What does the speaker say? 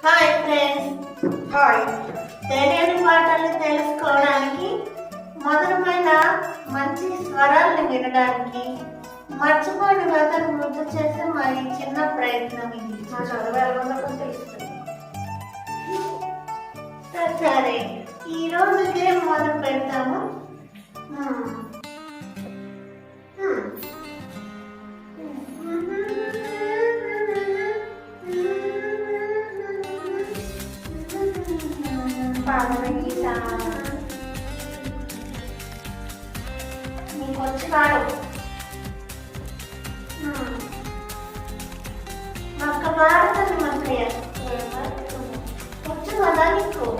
Hi friends. Hi. తెలియని పాటలు తెలుసుకోవడానికి, మధురమైన మంచి స్వరాలను వినడానికి, మర్చిపోయిన కథను గుర్తు చేసే మరి చిన్న ప్రయత్నం ఇది. నా చదువు ఎలా ఉందో కూడా తెలుస్తుంది. సరే, ఈరోజు గేమ్ మొదలు పెడతాము. పాడన గీత నీకు వచ్చి పాడు. ఒక్క పాడుతుంది మక్కయ్య. వచ్చు కదా నీకు.